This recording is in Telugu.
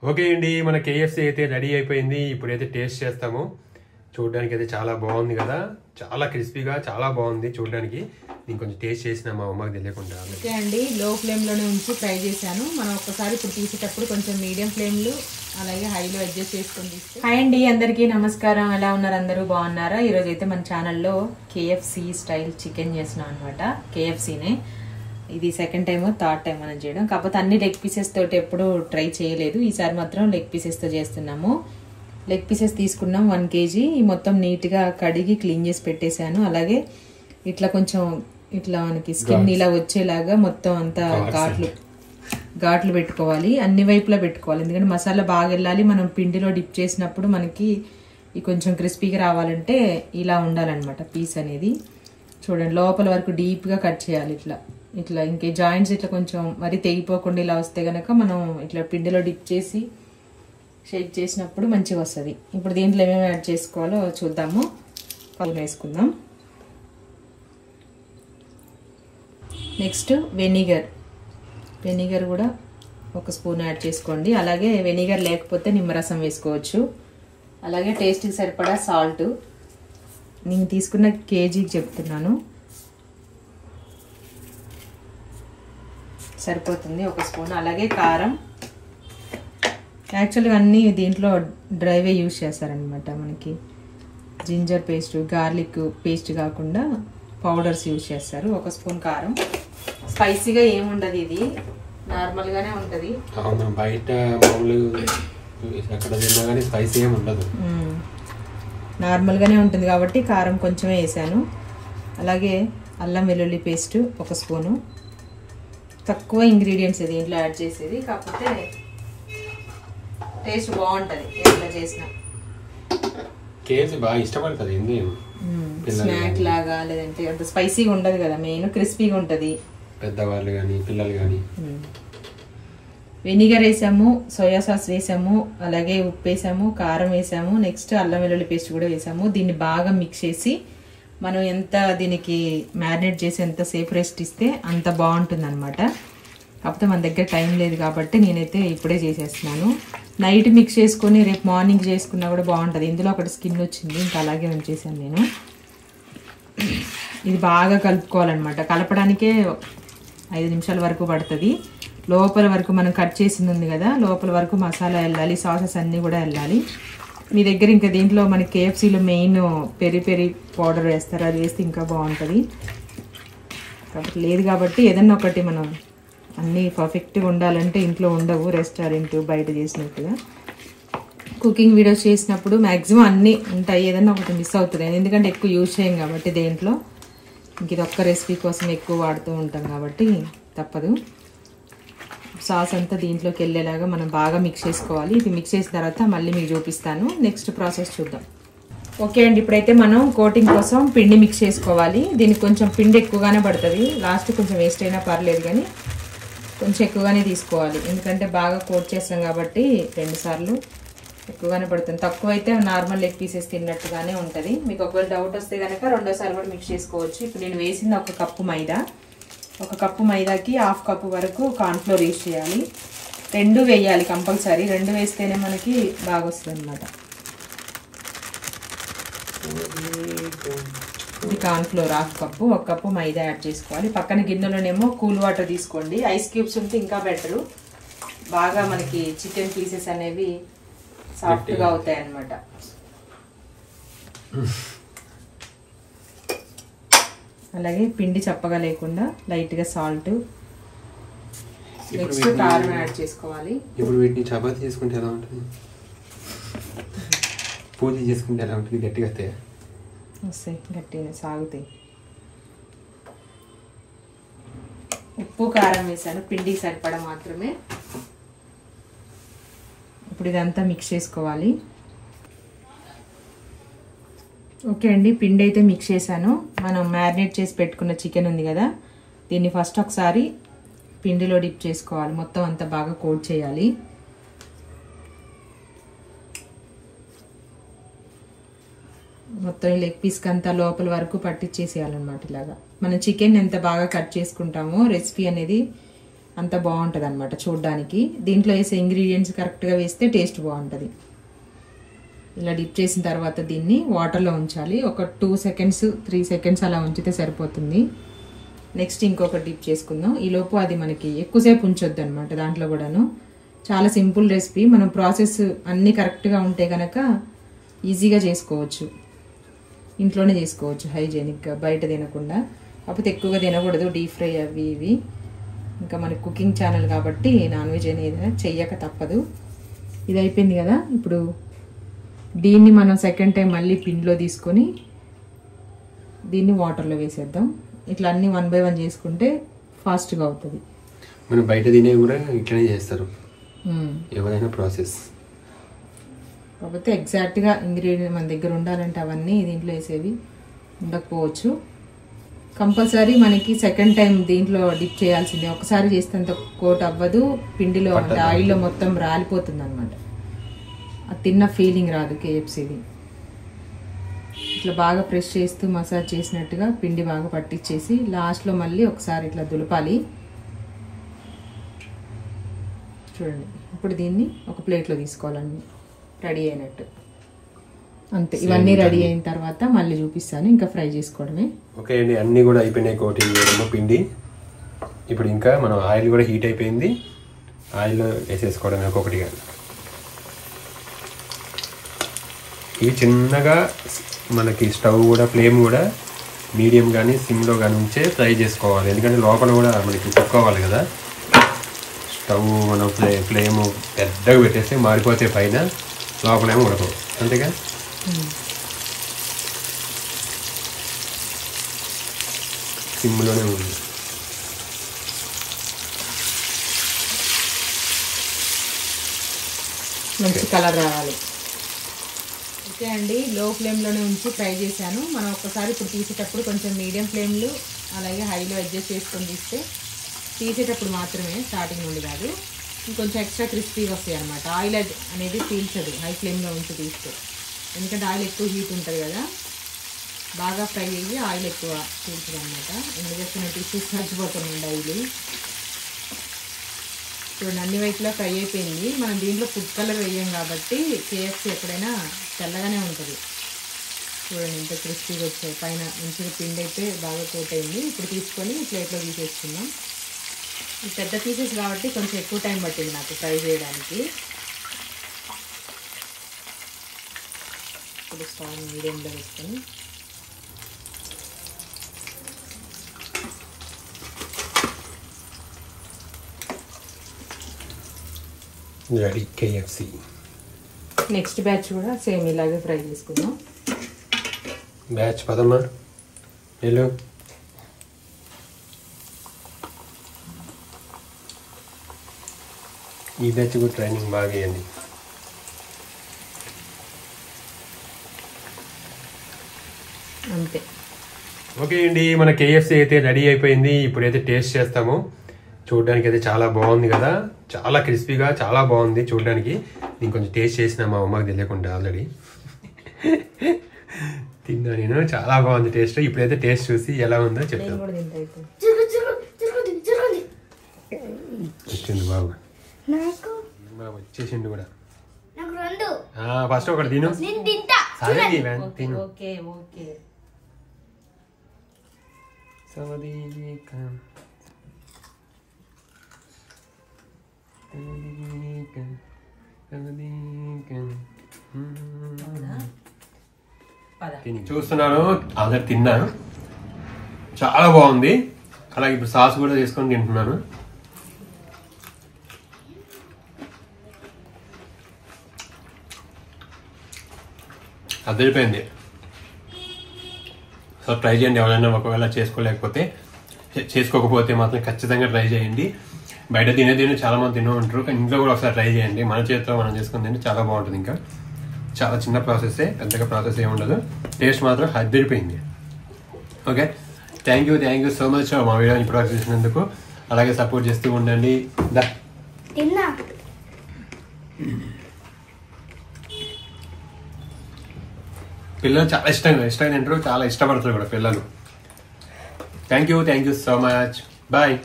ఓకే అండి, మన కేఎఫ్సీ అయితే రెడీ అయిపోయింది. ఇప్పుడైతే టేస్ట్ చేస్తాము. చూడడానికి అయితే చాలా బాగుంది కదా, చాలా క్రిస్పీగా చాలా బాగుంది చూడడానికి. నేను కొంచెం టేస్ట్ చేసిన మా అమ్మకి తెలియకుండా. ఓకే అండి, లో ఫ్లేమ్లోనే ఉంచి ఫ్రై చేశాను. మనం ఒక్కసారి ఇప్పుడు తీసేటప్పుడు కొంచెం మీడియం ఫ్లేమ్లో అలాగే హైలో అడ్జస్ట్ చేసుకొని తీస్తే. హాయ్ అండి, అందరికీ నమస్కారం. ఎలా ఉన్నారు? అందరూ బాగున్నారా? ఈరోజు అయితే మన ఛానల్లో కేఎఫ్సీ స్టైల్ చికెన్ చేస్తున్నాం అనమాట. కేఎఫ్సీనే ఇది సెకండ్ టైం థర్డ్ టైం మనం చేయడం. కాకపోతే అన్ని లెగ్ పీసెస్ తోటి ఎప్పుడు ట్రై చేయలేదు. ఈసారి మాత్రం లెగ్ పీసెస్తో చేస్తున్నాము. లెగ్ పీసెస్ తీసుకున్నాం 1 kg. మొత్తం నీట్గా కడిగి క్లీన్ చేసి పెట్టేశాను. అలాగే ఇట్లా కొంచెం ఇట్లా మనకి స్కిన్ ఇలా వచ్చేలాగా మొత్తం అంతా ఘాట్లు పెట్టుకోవాలి. అన్ని వైపులా పెట్టుకోవాలి, ఎందుకంటే మసాలా బాగా వెళ్ళాలి. మనం పిండిలో డిప్ చేసినప్పుడు మనకి ఈ కొంచెం క్రిస్పీగా రావాలంటే ఇలా ఉండాలన్నమాట పీస్ అనేది. చూడండి, లోపల వరకు డీప్గా కట్ చేయాలి. ఇట్లా ఇట్లా ఇంకే జాయింట్స్ ఇట్లా కొంచెం మరి తెగిపోకుండా ఇలా వస్తే కనుక మనం ఇట్లా పిండిలో డిప్ చేసి షేక్ చేసినప్పుడు మంచిగా వస్తుంది. ఇప్పుడు దీంట్లో ఏమేమి యాడ్ చేసుకోవాలో చూద్దాము. పల్లి వేసుకుందాం. నెక్స్ట్ వెనిగర్ కూడా 1 స్పూన్ యాడ్ చేసుకోండి. అలాగే వెనిగర్ లేకపోతే నిమ్మరసం వేసుకోవచ్చు. అలాగే టేస్ట్కి సరిపడా సాల్ట్. నేను తీసుకున్న కేజీకి చెప్తున్నాను, సరిపోతుంది 1 స్పూన్. అలాగే కారం. యాక్చువల్గా అన్నీ దీంట్లో డ్రైవే యూజ్ చేస్తారనమాట. మనకి జింజర్ పేస్ట్, గార్లిక్ పేస్ట్ కాకుండా పౌడర్స్ యూజ్ చేస్తారు. 1 స్పూన్ కారం. స్పైసీగా ఏముండదు, ఇది నార్మల్గానే ఉంటుంది. బయట ఎక్కడ తిన్నా కానీ స్పైసీ ఏమి ఉండదు, నార్మల్గానే ఉంటుంది కాబట్టి కారం కొంచెమే వేసాను. అలాగే అల్లం వెల్లుల్లి పేస్ట్ 1 స్పూను. తక్కువ ఇంగ్రీడియంట్స్ దీంట్లో యాడ్ చేసేది, కాకపోతే టేస్ట్ బాగుంటుంది ఎట్లా చేసిన. కేజీ బాగా ఇష్టపడుతుంది ఏంది, స్నాక్ లాగా, లేదంటే అంత స్పైసీగా ఉండదు కదా. మెయిన్ క్రిస్పీగా ఉంటుంది. పెద్దవాళ్ళు కానీ పిల్లలు కానీ. వెనిగర్ వేసాము, సోయా సాస్ వేసాము, అలాగే ఉప్పు వేసాము, కారం వేసాము, నెక్స్ట్ అల్లం వెల్లుల్లి పేస్ట్ కూడా వేసాము. దీన్ని బాగా మిక్స్ చేసి మనం ఎంత దీనికి మ్యారినేట్ చేసి ఎంత సేఫ్ రెస్ట్ ఇస్తే అంత బాగుంటుంది అనమాట. కాకపోతే మన దగ్గర టైం లేదు కాబట్టి నేనైతే ఇప్పుడే చేసేస్తున్నాను. నైట్ మిక్స్ చేసుకొని రేపు మార్నింగ్ చేసుకున్నా కూడా బాగుంటుంది. ఇందులో ఒకటి స్కిన్ వచ్చింది, ఇంకా అలాగే ఉంచేసాను నేను. ఇది బాగా కలుపుకోవాలన్నమాట. కలపడానికే 5 నిమిషాల వరకు పడుతుంది. లోపల వరకు మనం కట్ చేసింది ఉంది కదా, లోపల వరకు మసాలా వెళ్ళాలి, సాసెస్ అన్నీ కూడా వెళ్ళాలి. మీ దగ్గర ఇంకా దీంట్లో మనకి కేఎఫ్సీలో మెయిన్ పెరి పౌడర్ వేస్తారు, అది వేస్తే ఇంకా బాగుంటుంది. కాబట్టి లేదు కాబట్టి ఏదన్నా ఒకటి మనం అన్నీ పర్ఫెక్ట్గా ఉండాలంటే ఇంట్లో ఉండవు, రెస్టారెంట్ బయట చేసినట్టుగా. కుకింగ్ వీడియోస్ చేసినప్పుడు మ్యాక్సిమం అన్నీ ఉంటాయి, ఏదన్నా ఒకటి మిస్ అవుతుంది. ఎందుకంటే ఎక్కువ యూజ్ చేయం కాబట్టి దేంట్లో. ఇంక ఇది ఒక్క రెసిపీ కోసం ఎక్కువ వాడుతూ ఉంటాం కాబట్టి తప్పదు. సాస్ అంతా దీంట్లోకి వెళ్ళేలాగా మనం బాగా మిక్స్ చేసుకోవాలి. ఇది మిక్స్ చేసిన తర్వాత మళ్ళీ మీకు చూపిస్తాను. నెక్స్ట్ ప్రాసెస్ చూద్దాం. ఓకే అండి, ఇప్పుడైతే మనం కోటింగ్ కోసం పిండి మిక్స్ చేసుకోవాలి. దీనికి కొంచెం పిండి ఎక్కువగానే పడుతుంది. లాస్ట్ కొంచెం వేస్ట్ అయినా పర్లేదు, కానీ కొంచెం ఎక్కువగానే తీసుకోవాలి. ఎందుకంటే బాగా కోట్ చేస్తాం కాబట్టి 2 సార్లు ఎక్కువగానే పడుతుంది. తక్కువ అయితే నార్మల్ లెగ్ పీసెస్ తిన్నట్టుగానే ఉంటుంది. మీకు ఒకవేళ డౌట్ వస్తే కనుక 2వ సారి కూడా మిక్స్ చేసుకోవచ్చు. ఇప్పుడు నేను వేసింది 1 కప్పు మైదా. 1 కప్పు మైదాకి 1/2 కప్పు వరకు కార్న్ఫ్లోర్ యూజ్ చేయాలి. 2 వేయాలి కంపల్సరీ. 2 వేస్తేనే మనకి బాగా వస్తుంది అన్నమాట. ఇది కార్న్ఫ్లోర్ 1/2 కప్పు, 1 కప్పు మైదా యాడ్ చేసుకోవాలి. పక్కన గిన్నెలోనేమో కూల్ వాటర్ తీసుకోండి. ఐస్ క్యూబ్స్ ఉంటే ఇంకా బెటరు. బాగా మనకి చికెన్ పీసెస్ అనేవి సాఫ్ట్గా అవుతాయి అన్నమాట. అలాగే పిండి చప్పగా లేకుండా లైట్గా సాల్ట్, నెక్స్ట్ కారం యాడ్ చేసుకోవాలి. ఇప్పుడు వీటిని చపాతీ చేసుకుంటే ఎలా ఉంటుంది, పూజ చేసుకుంటే ఎలా ఉంటుంది? గట్టిగా వస్తాయి, గట్టిగా సాగుతాయి. ఉప్పు కారం వేసాను, పిండికి సరిపడా మాత్రమే. ఇప్పుడు ఇదంతా మిక్స్ చేసుకోవాలి. ఓకే అండి, పిండి అయితే మిక్స్ చేశాను. మనం మ్యారినేట్ చేసి పెట్టుకున్న చికెన్ ఉంది కదా, దీన్ని ఫస్ట్ ఒకసారి పిండిలో డిప్ చేసుకోవాలి. మొత్తం అంతా బాగా కోట్ చేయాలి. మొత్తం ఈ లెగ్ పీస్కి అంతా లోపల వరకు పట్టించేసేయాలన్నమాట. ఇలాగా మనం చికెన్ ఎంత బాగా కట్ చేసుకుంటామో రెసిపీ అనేది అంత బాగుంటుంది అనమాట చూడడానికి. దీంట్లో వేసే ఇంగ్రీడియంట్స్ కరెక్ట్గా వేస్తే టేస్ట్ బాగుంటుంది. ఇలా డిప్ చేసిన తర్వాత దీన్ని వాటర్లో ఉంచాలి. ఒక 2 seconds 3 seconds అలా ఉంచితే సరిపోతుంది. నెక్స్ట్ ఇంకొక డిప్ చేసుకుందాం. ఈలోపు అది మనకి ఎక్కువసేపు ఉంచొద్దు అనమాట. దాంట్లో కూడాను చాలా సింపుల్ రెసిపీ. మనం ప్రాసెస్ అన్నీ కరెక్ట్గా ఉంటే కనుక ఈజీగా చేసుకోవచ్చు, ఇంట్లోనే చేసుకోవచ్చు హైజీనిక్గా, బయట తినకుండా. కాకపోతే ఎక్కువగా తినకూడదు, డీప్ ఫ్రై అవి ఇవి. ఇంకా మనకి కుకింగ్ ఛానల్ కాబట్టి నాన్ వెజ్ అనేది చెయ్యక తప్పదు. ఇది అయిపోయింది కదా. ఇప్పుడు దీన్ని మనం సెకండ్ టైం మళ్ళీ పిండిలో తీసుకొని దీన్ని వాటర్లో వేసేద్దాం. ఇట్లా అన్ని 1 by 1 చేసుకుంటే ఫాస్ట్గా అవుతుంది. మనం బయట తినే కూడా ఇట్లనే చేస్తారు ఎవరైనా ప్రాసెస్. కాకపోతే ఎగ్జాక్ట్గా ఇంగ్రీడియంట్ మన దగ్గర ఉండాలంటే అవన్నీ దీంట్లో వేసేవి ఉండకపోవచ్చు. కంపల్సరీ మనకి సెకండ్ టైం దీంట్లో డిప్ చేయాల్సిందే. ఒకసారి చేస్తే అంత కోట్ అవ్వదు, పిండిలో అంటే ఆయిల్లో మొత్తం రాలిపోతుంది అనమాట. అది తిన్న ఫీలింగ్ రాదు కేఎఫ్సీది. ఇట్లా బాగా ప్రెస్ చేస్తూ మసాజ్ చేసినట్టుగా పిండి బాగా పట్టించేసి లాస్ట్లో మళ్ళీ ఒకసారి ఇట్లా దులపాలి. చూడండి, ఇప్పుడు దీన్ని ఒక ప్లేట్లో తీసుకోవాలండి, రెడీ అయినట్టు. అంతే. ఇవన్నీ రెడీ అయిన తర్వాత మళ్ళీ చూపిస్తాను, ఇంకా ఫ్రై చేసుకోవడమే. ఓకే అండి, అన్నీ కూడా అయిపోయినాయి కోటింగ్ చేయడము పిండి. ఇప్పుడు ఇంకా మనం ఆయిల్ కూడా హీట్ అయిపోయింది, ఆయిల్లో వేసేసుకోవడమే ఒక్కొక్కటిగా. ఇవి చిన్నగా మనకి స్టవ్ కూడా ఫ్లేమ్ కూడా మీడియం కానీ సిమ్లో కానీ ఉంచే ఫ్రై చేసుకోవాలి. ఎందుకంటే లోపల కూడా మనకి కుక్ అవ్వాలి కదా. స్టవ్ మనం ఫ్లేమ్ పెద్దగా పెట్టేస్తే మారిపోతే పైన, లోపలేమో ఉడకవు, అంతేగా. సిమ్లోనే ఉంది. మంచి కలర్ రావాలి. ఓకే అండి, లో ఫ్లేమ్లోనే ఉంచి ఫ్రై చేశాను. మనం ఒక్కసారి ఇప్పుడు తీసేటప్పుడు కొంచెం మీడియం ఫ్లేమ్లో అలాగే హైలో అడ్జస్ట్ చేసుకొని తీసేటప్పుడు మాత్రమే, స్టార్టింగ్ నుండి కాదు. ఇంకొంచెం ఎక్స్ట్రా క్రిస్పీగా వస్తాయి అనమాట. ఆయిల్ అనేది పీల్చదు హై ఫ్లేమ్లో ఉంచి తీస్తే, ఎందుకంటే ఆయిల్ ఎక్కువ హీట్ ఉంటుంది కదా. బాగా ఫ్రై అయ్యి ఆయిల్ ఎక్కువ పీల్చదు అనమాట. ఎందుకంటే టిష్యూస్ మర్చిపోతున్నాం డైలీ. చూడండి, అన్ని వైపులా ఫ్రై అయిపోయింది. మనం దీంట్లో ఫుడ్ కలర్ వేయం కాబట్టి కేఎఫ్సీ ఎక్కడైనా తెల్లగానే ఉంటుంది. చూడండి ఇంత క్రిస్పీగా వచ్చాయి. పైన మంచిగా పిండి అయితే బాగా కోట్ అయింది. ఇప్పుడు తీసుకొని ప్లేట్లో తీసేసుకుందాం. పెద్ద పీసెస్ కాబట్టి కొంచెం ఎక్కువ టైం పట్టింది నాకు ఫ్రై చేయడానికి. ఇప్పుడు స్టవ్ మీడియంలో వేసుకొని రెడీ కేఎఫ్సీ. నెక్స్ట్ బ్యాచ్ కూడా సేమ్ ఇలాగే ఫ్రై చేసుకుందాం. బ్యాచ్ పదమ్మా, హలో. ఈ బ్యాచ్ కూడా ట్రైనింగ్ బాగా వేయండి. అంతే. ఓకే అండి, మన కేఎఫ్సీ అయితే రెడీ అయిపోయింది. ఇప్పుడైతే టేస్ట్ చేస్తాము. చూడడానికి అయితే చాలా బాగుంది కదా, చాలా క్రిస్పీగా చాలా బాగుంది చూడడానికి. నేను కొంచెం టేస్ట్ చేసిన మా అమ్మకి తెలియకుండా ఆల్రెడీ తిన్నా నేను. చాలా బాగుంది టేస్ట్. ఇప్పుడైతే టేస్ట్ చూసి ఎలా ఉందో చెప్తాను. వచ్చింది బాబు, వచ్చేసిండు కూడా. ఫస్ట్ ఒకటి తిను. సరే తిను. చూస్తున్నాను, ఆల్రెడీ తిన్నాను, చాలా బాగుంది. అలాగే ఇప్పుడు సాస్ కూడా చేసుకొని తింటున్నాను. అదిరిపోయింది. సో ట్రై చేయండి ఎవరైనా, ఒకవేళ చేసుకోకపోతే మాత్రం ఖచ్చితంగా ట్రై చేయండి. బయట తినే చాలా మంది తినే ఉంటారు, కానీ ఇంట్లో కూడా ఒకసారి ట్రై చేయండి. మన చేతితో మనం చేసుకుని తింటే చాలా బాగుంటుంది. ఇంకా చాలా చిన్న ప్రాసెసే, పెద్దగా ప్రాసెస్ ఏమి ఉండదు. టేస్ట్ మాత్రం అదిరిపోయింది. Okay, thank you so much మా వీడియోని ఇప్పుడు చూసినందుకు. అలాగే సపోర్ట్ చేస్తూ ఉండండి. పిల్లలు చాలా ఇష్టంగా తింటారు, చాలా ఇష్టపడతారు కూడా పిల్లలు. Thank you so much. Bye.